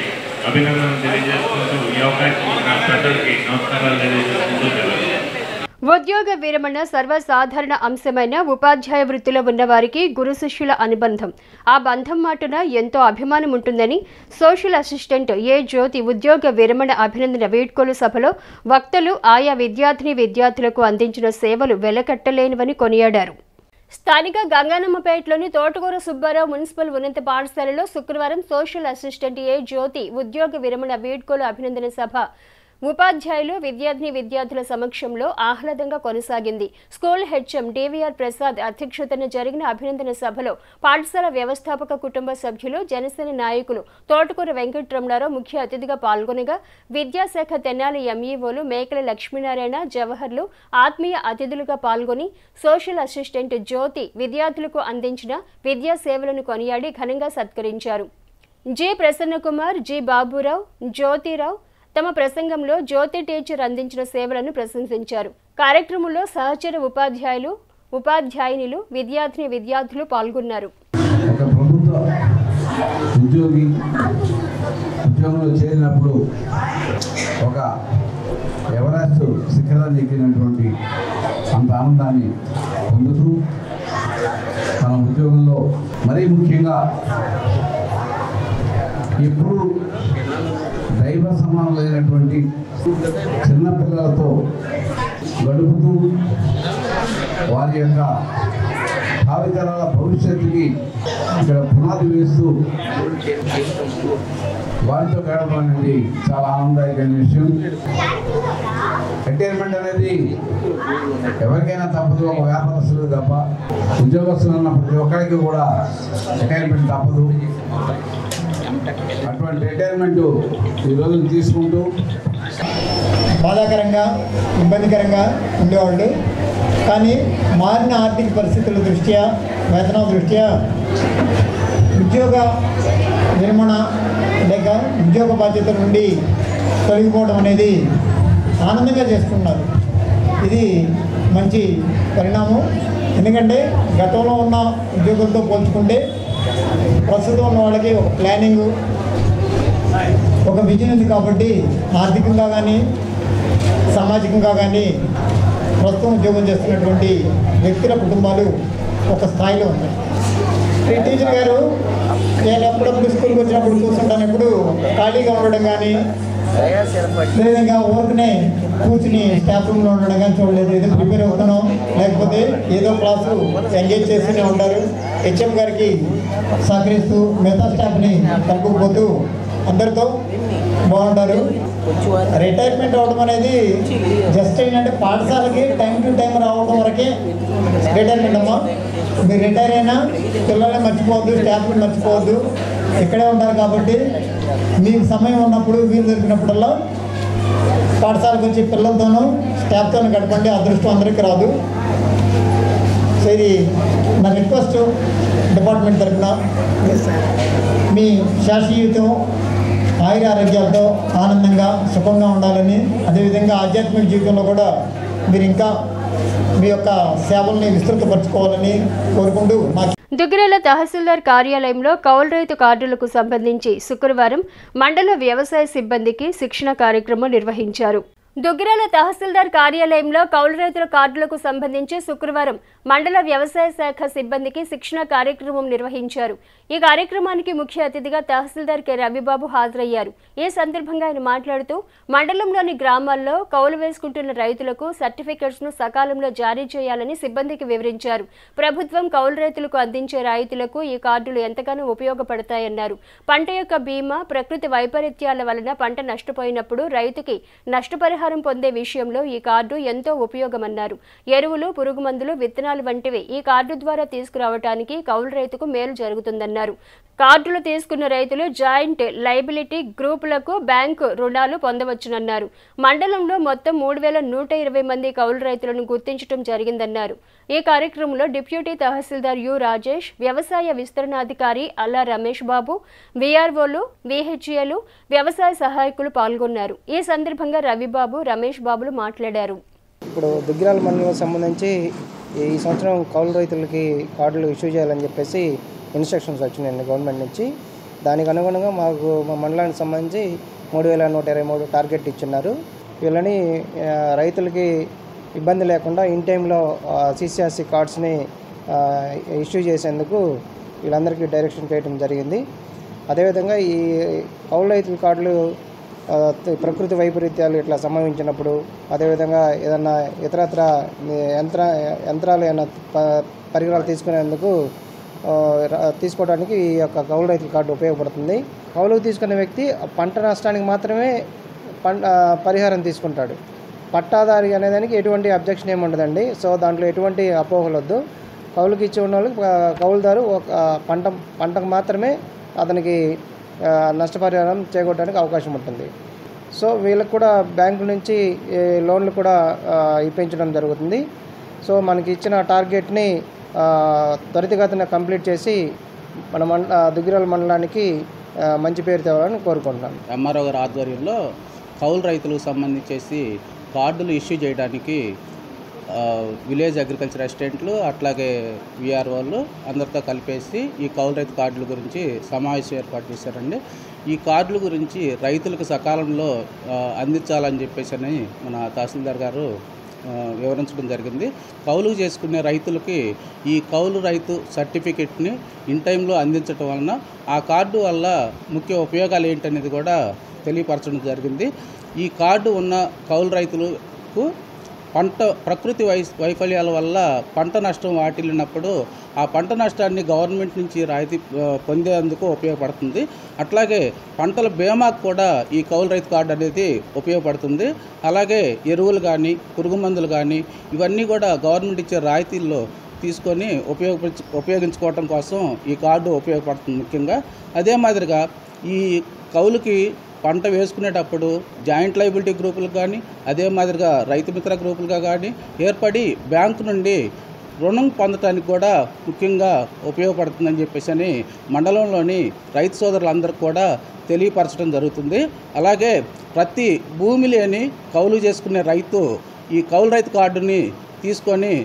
అభినందనలు తెలియజేసుకుంటూ ఈ అవకాశం నా పెద్దలకి నమస్కారాలు తెలియజేసుకుంటూ ఉద్యోగ విరమణ సర్వసాధారణ అంశమైన ఉపాధ్యాయ వృత్తిలో ఉన్నవారికి గురు శిష్యుల అనుబంధం, ఆ బంధం మాటున ఎంతో అభిమానం ఉంటుందని సోషల్ అసిస్టెంట్ ఏ జ్యోతి ఉద్యోగ విరమణ అభినందన వీడ్కోలు సభలో వక్తలు ఆయా విద్యార్థులకు అందించిన సేవలు వెలకట్టలేనివని కొనియాడారు. స్థానిక గంగానమ్మపేటలోని తోటకూర సుబ్బారావు మున్సిపల్ ఉన్నత పాఠశాలలో శుక్రవారం సోషల్ అసిస్టెంట్ ఏ జ్యోతి ఉద్యోగ విరమణ వీడ్కోలు అభినందన సభ ఉపాధ్యాయులు విద్యార్థుల సమక్షంలో ఆహ్లాదంగా కొనసాగింది. స్కూల్ హెచ్ఎం డివిఆర్ ప్రసాద్ అధ్యక్షతన జరిగిన అభినందన సభలో పాఠశాల వ్యవస్థాపక కుటుంబ సభ్యులు, జనసేన నాయకులు తోటకూర వెంకటరమణారావు ముఖ్య అతిథిగా పాల్గొనగా విద్యాశాఖ తెనాలి ఎంఈఓలు మేకల లక్ష్మీనారాయణ, జవహర్లు ఆత్మీయ అతిథులుగా పాల్గొని సోషల్ అసిస్టెంట్ జ్యోతి విద్యార్థులకు అందించిన విద్యా సేవలను కొనియాడి ఘనంగా సత్కరించారు. జి ప్రసన్నకుమార్, జి బాబురావు, జ్యోతిరావు తమ ప్రసంగంలో జ్యోతి టీచర్ అందించిన సేవలను ప్రశంసించారు. కార్యక్రమంలో సహచర ఉపాధ్యాయునిలు, విద్యార్థులు పాల్గొన్నారు. ఉద్యోగంలో చేరినప్పుడు ఒక ఎవరెస్ట్ శిఖరాన్ని ఎక్కినటువంటి అంత ఆనందాన్ని పొందుతూ మన ఉద్యోగంలో మరీ ముఖ్యంగా ఎప్పుడు దైవ సమానమైనటువంటి చిన్నపిల్లలతో గడుపుతూ వారి యొక్క భావితరాల భవిష్యత్తుకి ఇక్కడ పునాది వేస్తూ వారితో గడపడం అనేది చాలా ఆనందదాయకమైన విషయం. రిటైర్మెంట్ అనేది ఎవరికైనా తప్పదు, ఒక వ్యాపారస్తులు తప్ప. ఉద్యోగస్తులు ఉన్న ప్రతి ఒక్కరికి కూడా రిటైర్మెంట్ తప్పదు. అటువంటి రిటైర్మెంట్ ఈరోజు తీసుకుంటూ బాధాకరంగా ఇబ్బందికరంగా ఉండేవాళ్ళు. కానీ మారిన ఆర్థిక పరిస్థితుల దృష్ట్యా, వేతనం దృష్ట్యా ఉద్యోగ విరమణ లేక ఉద్యోగ బాధ్యత నుండి తొలగిపోవడం అనేది ఆనందంగా చేసుకున్నారు. ఇది మంచి పరిణామం. ఎందుకంటే గతంలో ఉన్న ఉద్యోగులతో పోల్చుకుంటే ప్రస్తుతం ఉన్న వాళ్ళకి ఒక ప్లానింగు, ఒక విజన్ ఉంది. కాబట్టి ఆర్థికంగా కానీ సామాజికంగా కానీ ప్రస్తుతం ఉద్యోగం చేస్తున్నటువంటి వ్యక్తుల కుటుంబాలు ఒక స్థాయిలో ఉన్నాయి. టీచర్ గారు నేను ఎప్పుడప్పుడు స్కూల్కి వచ్చినప్పుడు చూస్తుంటాను, ఎప్పుడు ఖాళీగా ఉండడం కానీ లేదంగా ఊరికనే కూర్చుని స్టాఫ్ రూమ్లో ఉండడం కానీ చూడలేదు. ఏదో ప్రిపేర్ అవుతున్నాం, లేకపోతే ఏదో క్లాసు ఎంగేజ్ చేస్తూనే ఉంటారు. హెచ్ఎం గారికి సహకరిస్తూ మిగతా స్టాఫ్ని కలుపుకుపోతూ అందరితో బాగుంటారు. రిటైర్మెంట్ అవ్వడం అనేది జస్ట్ ఏంటంటే పాఠశాలకి టైం టు టైం రావడం వరకే రిటైర్మెంట్ అమ్మా. మీరు రిటైర్ అయినా పిల్లల్ని మర్చిపోవద్దు, స్టాఫ్ని మర్చిపోవద్దు, ఇక్కడే ఉంటారు. కాబట్టి మీకు సమయం ఉన్నప్పుడు, వీలు దొరికినప్పుడల్లా పాఠశాలకు వచ్చి పిల్లలతోనూ స్టాఫ్తోనూ గడపండి. అదృష్టం అందరికీ రాదు. సో ఇది నా రిక్వెస్ట్ డిపార్ట్మెంట్ తరఫున. మీ శాశ్వతం ఆయుర ఆరోగ్యాలతో ఆనందంగా సుఖంగా ఉండాలని, అదేవిధంగా ఆధ్యాత్మిక జీవితంలో కూడా మీరు ఇంకా మీ యొక్క సేవల్ని విస్తృతపరచుకోవాలని కోరుకుంటూ దుగ్గిరాల తహసీల్దార్ కార్యాలయంలో కౌలు రైతు కార్డులకు సంబంధించి శుక్రవారం మండల వ్యవసాయ సిబ్బందికి శిక్షణ కార్యక్రమం నిర్వహించారు. దుగ్గిరాల తహసీల్దార్ కార్యాలయంలో కౌలు రైతుల కార్డులకు సంబంధించి శుక్రవారం మండల వ్యవసాయ శాఖ సిబ్బందికి శిక్షణ కార్యక్రమం నిర్వహించారు. ఈ కార్యక్రమానికి ముఖ్య అతిథిగా తహసీల్దార్ కె రవిబాబు హాజరయ్యారు. ఈ సందర్భంగా ఆయన మాట్లాడుతూ మండలంలోని గ్రామాల్లో కౌలు వేసుకుంటున్న రైతులకు సర్టిఫికెట్స్ ను సకాలంలో జారీ చేయాలని సిబ్బందికి వివరించారు. ప్రభుత్వం కౌలు రైతులకు అందించే రాయితీలకు ఈ కార్డులు ఎంతగానో ఉపయోగపడతాయన్నారు. పంట యొక్క బీమా, ప్రకృతి వైపరీత్యాల వలన పంట నష్టపోయినప్పుడు రైతుకి నష్టపరిహారం పొందే విషయంలో ఈ కార్డు ఎంతో ఉపయోగమన్నారు. ఎరువులు, పురుగుమందులు, విత్తనాలు వంటివి ఈ కార్డు ద్వారా తీసుకురావడానికి కౌలు రైతుకు మేలు జరుగుతుందన్నారు. కార్డులు తీసుకున్న రైతులు జాయింట్ లయబిలిటీ గ్రూపులకు బ్యాంకు రుణాలు పొందవచ్చునన్నారు. మండలంలో మొత్తం 3120 మంది కౌలు రైతులను గుర్తించడం జరిగిందన్నారు. ఈ కార్యక్రమంలో డిప్యూటీ తహసీల్దార్ యు రాజేష్, వ్యవసాయ విస్తరణాధికారి అల్లా రమేష్ బాబు, విఆర్ఓలు, విహెచ్ఏలు, వ్యవసాయ సహాయకులు పాల్గొన్నారు. ఈ సందర్భంగా రవిబాబు, రమేష్ బాబులు మాట్లాడారు. ఇప్పుడు దుగ్గిరాల మండలం సంబంధించి ఈ సంవత్సరం కౌలు రైతులకి కార్డులు ఇష్యూ చేయాలని చెప్పేసి ఇన్స్ట్రక్షన్స్ వచ్చినాయండి గవర్నమెంట్ నుంచి. దానికి అనుగుణంగా మాకు మా మండలానికి సంబంధించి 3123 టార్గెట్ ఇచ్చున్నారు. వీళ్ళని రైతులకి ఇబ్బంది లేకుండా ఇన్ టైంలో సిసిఆర్సి కార్డ్స్ని ఇష్యూ చేసేందుకు వీళ్ళందరికీ డైరెక్షన్ చేయడం జరిగింది. అదేవిధంగా ఈ కౌలు రైతుల కార్డులు ప్రకృతి వైపరీత్యాలు ఇట్లా సంభవించినప్పుడు, అదేవిధంగా ఏదన్నా ఇతరత్ర యంత్రాలు ఏమైనా పరికరాలు తీసుకునేందుకు తీసుకోవడానికి ఈ యొక్క కౌలు రైతుల కార్డు ఉపయోగపడుతుంది. కౌలుకు తీసుకునే వ్యక్తి పంట నష్టానికి మాత్రమే పరిహారం తీసుకుంటాడు. పట్టాదారి అనేదానికి ఎటువంటి అబ్జెక్షన్ ఏమి ఉండదండి. సో దాంట్లో ఎటువంటి అపోహలు వద్దు. కౌలుకి ఇచ్చి ఉన్న వాళ్ళకి కౌలుదారు ఒక పంటకు మాత్రమే అతనికి నష్టపరిహారం చేకూరడానికి అవకాశం ఉంటుంది. సో వీళ్ళకి కూడా బ్యాంకు నుంచి లోన్లు కూడా ఇప్పించడం జరుగుతుంది. సో మనకి ఇచ్చిన టార్గెట్ని త్వరితగతిన కంప్లీట్ చేసి మన దుగ్గిరాల మండలానికి మంచి పేరు తేవాలని కోరుకుంటున్నాను. ఎంఆర్ఓ గారి ఆధ్వర్యంలో కౌలు రైతులకు సంబంధించేసి కార్డులు ఇష్యూ చేయడానికి విలేజ్ అగ్రికల్చర్ అసిస్టెంట్లు అట్లాగే విఆర్ఓలు అందరితో కలిపేసి ఈ కౌలు రైతు కార్డుల గురించి సమావేశం ఏర్పాటు చేశారండి. ఈ కార్డుల గురించి రైతులకు సకాలంలో అందించాలని చెప్పేసి మన తహసీల్దార్ గారు వివరించడం జరిగింది. కౌలు చేసుకునే రైతులకి ఈ కౌలు రైతు సర్టిఫికెట్ని ఇన్ టైంలో అందించడం వలన ఆ కార్డు వల్ల ముఖ్య ఉపయోగాలు ఏంటనేది కూడా తెలియపరచడం జరిగింది. ఈ కార్డు ఉన్న కౌలు రైతులకు ప్రకృతి వైఫల్యాల వల్ల పంట నష్టం వాటిల్లినప్పుడు ఆ పంట నష్టాన్ని గవర్నమెంట్ నుంచి రాయితీ పొందేందుకు ఉపయోగపడుతుంది. అట్లాగే పంటల బీమాకు కూడా ఈ కౌలు రైతు కార్డు అనేది ఉపయోగపడుతుంది. అలాగే ఎరువులు కానీ పురుగు మందులు కానీ ఇవన్నీ కూడా గవర్నమెంట్ ఇచ్చే రాయితీల్లో తీసుకొని ఉపయోగించుకోవటం కోసం ఈ కార్డు ఉపయోగపడుతుంది ముఖ్యంగా. అదే మాదిరిగా ఈ కౌలుకి పంట వేసుకునేటప్పుడు జాయింట్ లయబిలిటీ గ్రూపులకు కానీ అదే మాదిరిగా రైతు మిత్ర గ్రూపులుగా కానీ ఏర్పడి బ్యాంకు నుండి రుణం పొందటానికి కూడా ముఖ్యంగా ఉపయోగపడుతుందని చెప్పేసి మండలంలోని రైతు సోదరులందరికీ కూడా తెలియపరచడం జరుగుతుంది. అలాగే ప్రతి భూమి లేని కౌలు చేసుకునే రైతు ఈ కౌలు రైతు కార్డుని తీసుకొని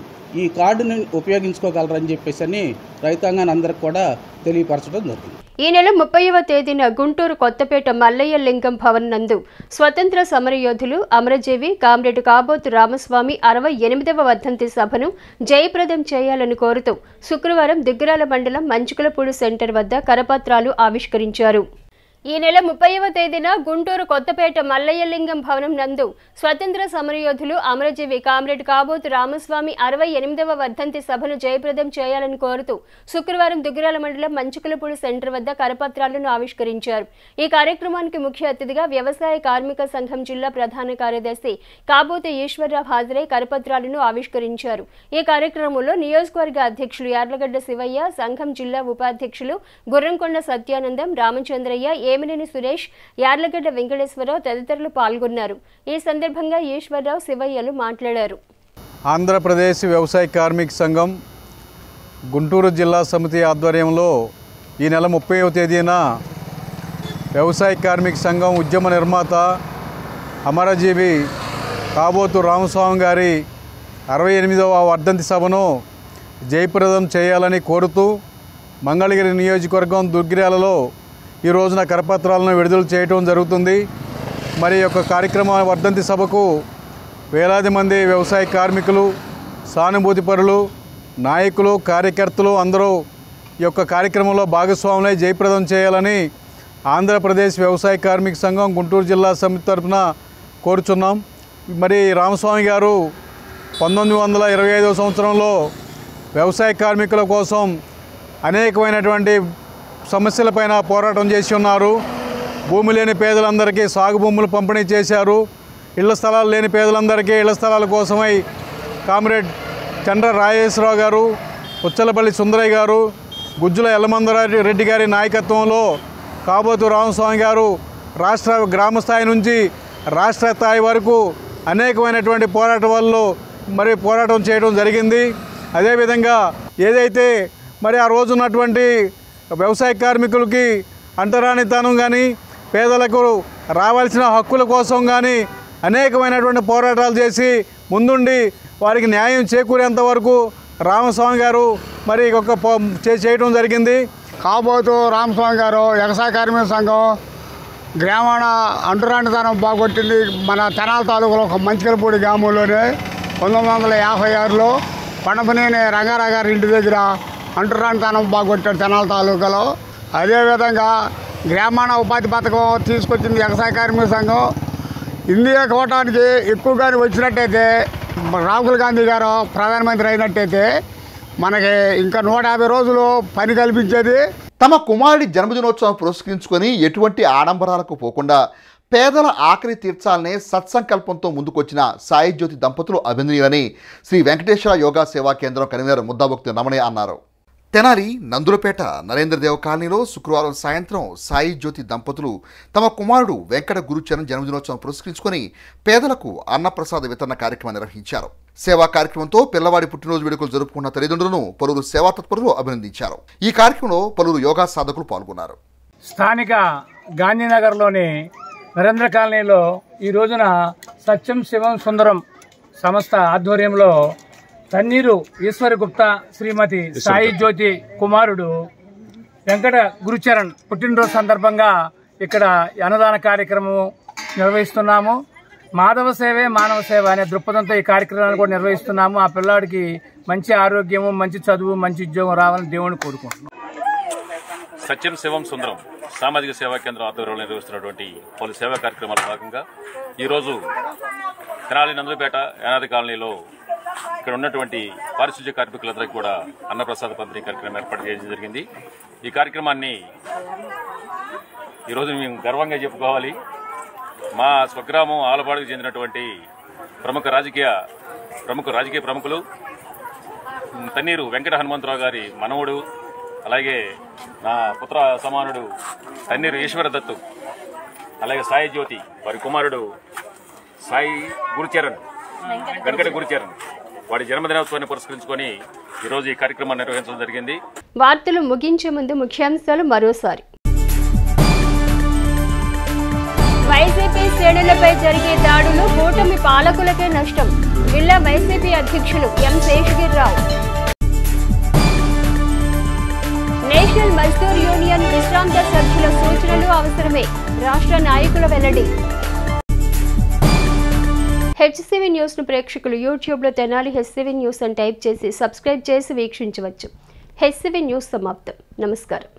ఈ కార్డుని ఉపయోగించుకోగలరని చెప్పేసి రైతాంగాన్ని అందరికి కూడా తెలియపరచడం జరుగుతుంది. ఈ నెల 30వ తేదీన గుంటూరు కొత్తపేట మల్లయ్య లింగం భవన్ నందు స్వతంత్ర సమరయోధులు అమరజీవి కామ్రేడ్ కాబోతు రామస్వామి 68వ వర్ధంతి సభను జయప్రదం చేయాలని కోరుతూ శుక్రవారం దుగ్గిరాల మండలం మంచుకులపూడి సెంటర్ వద్ద కరపత్రాలు ఆవిష్కరించారు. ఈ నెల 30వ తేదీన గుంటూరు కొత్తపేట మల్లయ్య లింగం భవనం నందు స్వతంత్ర సమరయోధులు అమరజీవి కామ్రేడ్ కాబోతు రామస్వామి 68వ వర్ధంతి సభను జయప్రదం చేయాలని కోరుతూ శుక్రవారం దుగ్గిరాల మండలం మంచుకులపూడి సెంటర్ వద్ద కరపత్రాలను ఆవిష్కరించారు. ఈ కార్యక్రమానికి ముఖ్య అతిథిగా వ్యవసాయ కార్మిక సంఘం జిల్లా ప్రధాన కార్యదర్శి కాబోతు ఈశ్వరరావు హాజరై కరపత్రాలను ఆవిష్కరించారు. ఈ కార్యక్రమంలో నియోజకవర్గ అధ్యక్షులు యార్లగడ్డ శివయ్య, సంఘం జిల్లా ఉపాధ్యక్షులు గుర్రంకొండ సత్యానందం, రామచంద్రయ్య, ఏమినేని సురేష్, యార్లగడ్డ వెంకటేశ్వరరావు తదితరులు పాల్గొన్నారు. ఈ సందర్భంగా ఈశ్వరరావు, శివయ్యలు మాట్లాడారు. ఆంధ్రప్రదేశ్ వ్యవసాయ కార్మిక సంఘం గుంటూరు జిల్లా సమితి ఆధ్వర్యంలో ఈ నెల 30వ తేదీన వ్యవసాయ కార్మిక సంఘం ఉద్యమ నిర్మాత అమరజీవి కాబోతు రామస్వామి గారి 68వ వర్ధంతి సభను జయప్రదం చేయాలని కోరుతూ మంగళగిరి నియోజకవర్గం దుగ్గిరాలలో ఈ రోజున కరపత్రాలను విడుదల చేయడం జరుగుతుంది. మరి యొక్క కార్యక్రమ వర్ధంతి సభకు వేలాది మంది వ్యవసాయ కార్మికులు, సానుభూతిపరులు, నాయకులు, కార్యకర్తలు అందరూ ఈ యొక్క కార్యక్రమంలో భాగస్వాములై జయప్రదం చేయాలని ఆంధ్రప్రదేశ్ వ్యవసాయ కార్మిక సంఘం గుంటూరు జిల్లా సమితి తరఫున కోరుచున్నాం. మరి రామస్వామి గారు 1925వ సంవత్సరంలో వ్యవసాయ కార్మికుల కోసం అనేకమైనటువంటి సమస్యలపైన పోరాటం చేసి ఉన్నారు. భూమి లేని పేదలందరికీ సాగు భూములు పంపిణీ చేశారు. ఇళ్ల స్థలాలు లేని పేదలందరికీ ఇళ్ల స్థలాల కోసమై కామ్రేడ్ చంద్ర రాజేశ్వరరావు గారు, ఉచ్చలపల్లి సుందరయ్య గారు, గుజ్జుల యల్లమందరెడ్డి గారి నాయకత్వంలో కాబోతు రామస్వామి గారు రాష్ట్ర గ్రామ స్థాయి నుంచి రాష్ట్ర స్థాయి వరకు అనేకమైనటువంటి పోరాటాల్లో మరి పోరాటం చేయడం జరిగింది. అదేవిధంగా ఏదైతే మరి ఆ రోజు ఉన్నటువంటి వ్యవసాయ కార్మికులకి అంటరానితనం కానీ పేదలకు రావాల్సిన హక్కుల కోసం కానీ అనేకమైనటువంటి పోరాటాలు చేసి ముందుండి వారికి న్యాయం చేకూరేంత వరకు రామస్వామి గారు మరి ఒక చేయడం జరిగింది. కాబోతు రామస్వామి గారు వ్యవసాయ కార్మిక సంఘం గ్రామాల అంటరానితనం బాగొట్టింది. మన తెనాలి తాలూకులో ఒక మంచికలపూడి గ్రామంలోనే 1956లో పండపనేని రంగారావు గారి ఇంటి దగ్గర అంటరానితనం బాగొట్టాడు తెనాలి తాలూకాలో. అదేవిధంగా గ్రామాల ఉపాధి పథకం తీసుకొచ్చింది వ్యవసాయ కార్మిక సంఘం. ఇండియా కోటానికి ఎక్కువగానే వచ్చినట్టయితే రాహుల్ గాంధీ గారు ప్రధానమంత్రి అయినట్టయితే మనకి ఇంకా 150 రోజులు పని కల్పించేది. తమ కుమారుడి జన్మదినోత్సవం పురస్కరించుకొని ఎటువంటి ఆడంబరాలకు పోకుండా పేదల ఆకలి తీర్చాలనే సత్సంకల్పంతో ముందుకొచ్చిన సాయి జ్యోతి దంపతులు అభినందనీయులని శ్రీ వెంకటేశ్వర యోగా సేవా కేంద్రం కన్వీనర్ ముద్దాభక్తి రమణయ్య అన్నారు. తెనాలి నందులపేట నరేంద్రదేవ్ కాలనీలో శుక్రవారం సాయంత్రం సాయి జ్యోతి దంపతులు తమ కుమారుడు వెంకట గురుచరణ్ జన్మదినోత్సవం పురస్కరించుకొని పేదలకు అన్నప్రసాద వితరణ కార్యక్రమం నిర్వహించారు. సేవా కార్యక్రమంతో పిల్లవాడి పుట్టినరోజు వేడుకలు జరుపుకున్న తల్లిదండ్రులను పలువురు సేవా తత్పరులు అభినందించారు. ఈ కార్యక్రమంలో పలువురు యోగా సాధకులు పాల్గొన్నారు. స్థానిక గాంధీనగర్లోని నరేంద్ర కాలనీలో ఈ రోజున సత్యం శివం సుందరం సంస్థ ఆధ్వర్యంలో తన్నీరు ఈశ్వరి గుప్తా శ్రీమతి సాయి జ్యోతి కుమారుడు వెంకట గురుచరణ్ పుట్టినరోజు సందర్భంగా ఇక్కడ అన్నదాన కార్యక్రమం నిర్వహిస్తున్నాము. మాధవ సేవే మానవ సేవ అనే దృక్పథంతో ఈ కార్యక్రమాన్ని కూడా నిర్వహిస్తున్నాము. ఆ పిల్లాడికి మంచి ఆరోగ్యము, మంచి చదువు, మంచి ఉద్యోగం రావాలని దేవుని కోరుకుంటున్నాం. సత్యం శివం సుందరం సామాజిక సేవా కేంద్రం ఆధ్వర్యంలో నిర్వహిస్తున్నటువంటి పలు సేవా కార్యక్రమాల భాగంగా ఈరోజు తెనాలి నందులపేట యానాది కాలనీలో ఇక్కడ ఉన్నటువంటి పారిశుధ్య కార్మికులందరికీ కూడా అన్నప్రసాద పంపిణీ కార్యక్రమం ఏర్పాటు చేయడం జరిగింది. ఈ కార్యక్రమాన్ని ఈరోజు మేము గర్వంగా చెప్పుకోవాలి. మా స్వగ్రామం ఆలపాడుకు చెందినటువంటి ప్రముఖ రాజకీయ ప్రముఖులు తన్నీరు వెంకట హనుమంతరావు గారి మనవడు, అలాగే నా పుత్ర సమానుడు తన్నీరు ఈశ్వర దత్తు, అలాగే సాయి జ్యోతి వారి కుమారుడు సాయి గురుచరణ్, వెంకట గురుచరణ్, వాడి జన్మదినోత్సవాన్ని పురస్కరించుకొని ఈరోజు ఈ కార్యక్రమాన్ని నిర్వహించడం జరిగింది. వార్తలు ముగించే ముందు ముఖ్యాంశాలు మరోసారి. వైసీపీ శ్రేణులపై జరిగే దాడులు కూటమి పాలకులకే నష్టం. జిల్లా వైసీపీ అధ్యక్షులు ఎం శేషగిరిరావు. నేషనల్ మజ్దూర్ యూనియన్ విశ్రాంత సభ్యుల సూచనలు అవసరమే. రాష్ట్ర నాయకుల వెల్లడి. హెచ్సివి న్యూస్ ను ప్రేక్షకులు యూట్యూబ్లో తెనాలి హెచ్సివి న్యూస్ అని టైప్ చేసి సబ్స్క్రైబ్ చేసి వీక్షించవచ్చు. హెచ్సివి న్యూస్ సమాప్తం. నమస్కారం.